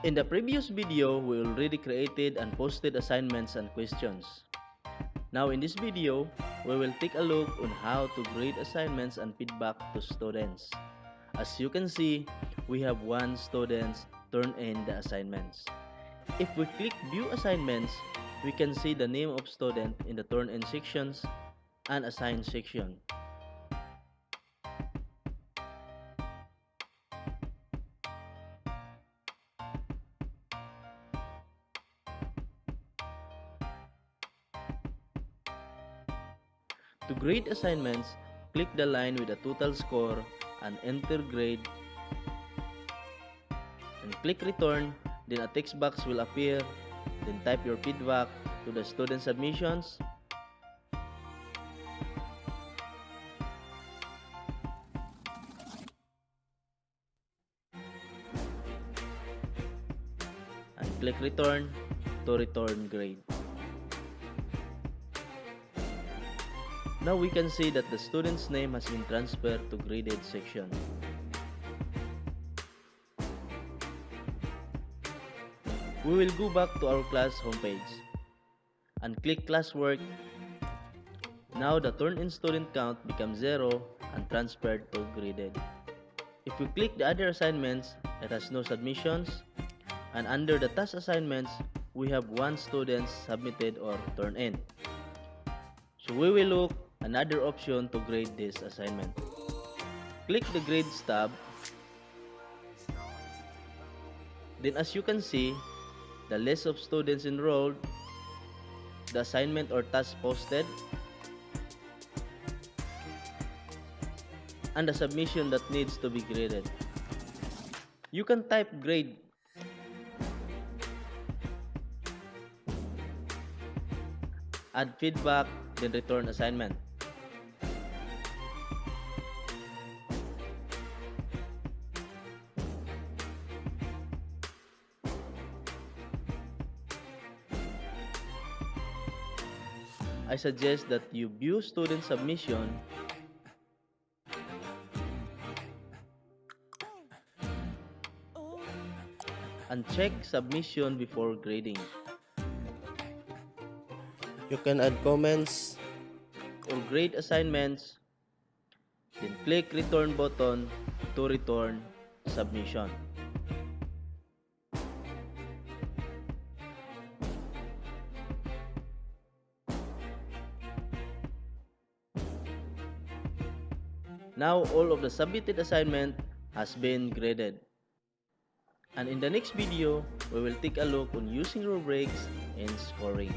In the previous video, we already created and posted assignments and questions. Now in this video, we will take a look on how to grade assignments and feedback to students. As you can see, we have one student turn in the assignments. If we click View Assignments, we can see the name of student in the turn in sections and assign section. To grade assignments, click the line with the total score and enter grade, and click return. Then a text box will appear. Then type your feedback to the student submissions. And click return to return grade. Now we can see that the student's name has been transferred to graded section. We will go back to our class homepage and click classwork. Now the turn-in student count becomes 0 and transferred to graded. If we click the other assignments, it has no submissions, and under the task assignments, we have one student submitted or turned in. So we will look another option to grade this assignment. Click the Grades tab. Then as you can see, the list of students enrolled, the assignment or task posted, and the submission that needs to be graded. You can type grade add feedback, then return assignment. I suggest that you view student submission and check submission before grading. You can add comments or grade assignments, then click return button to return submission. Now all of the submitted assignment has been graded. And in the next video, we will take a look on using rubrics and scoring.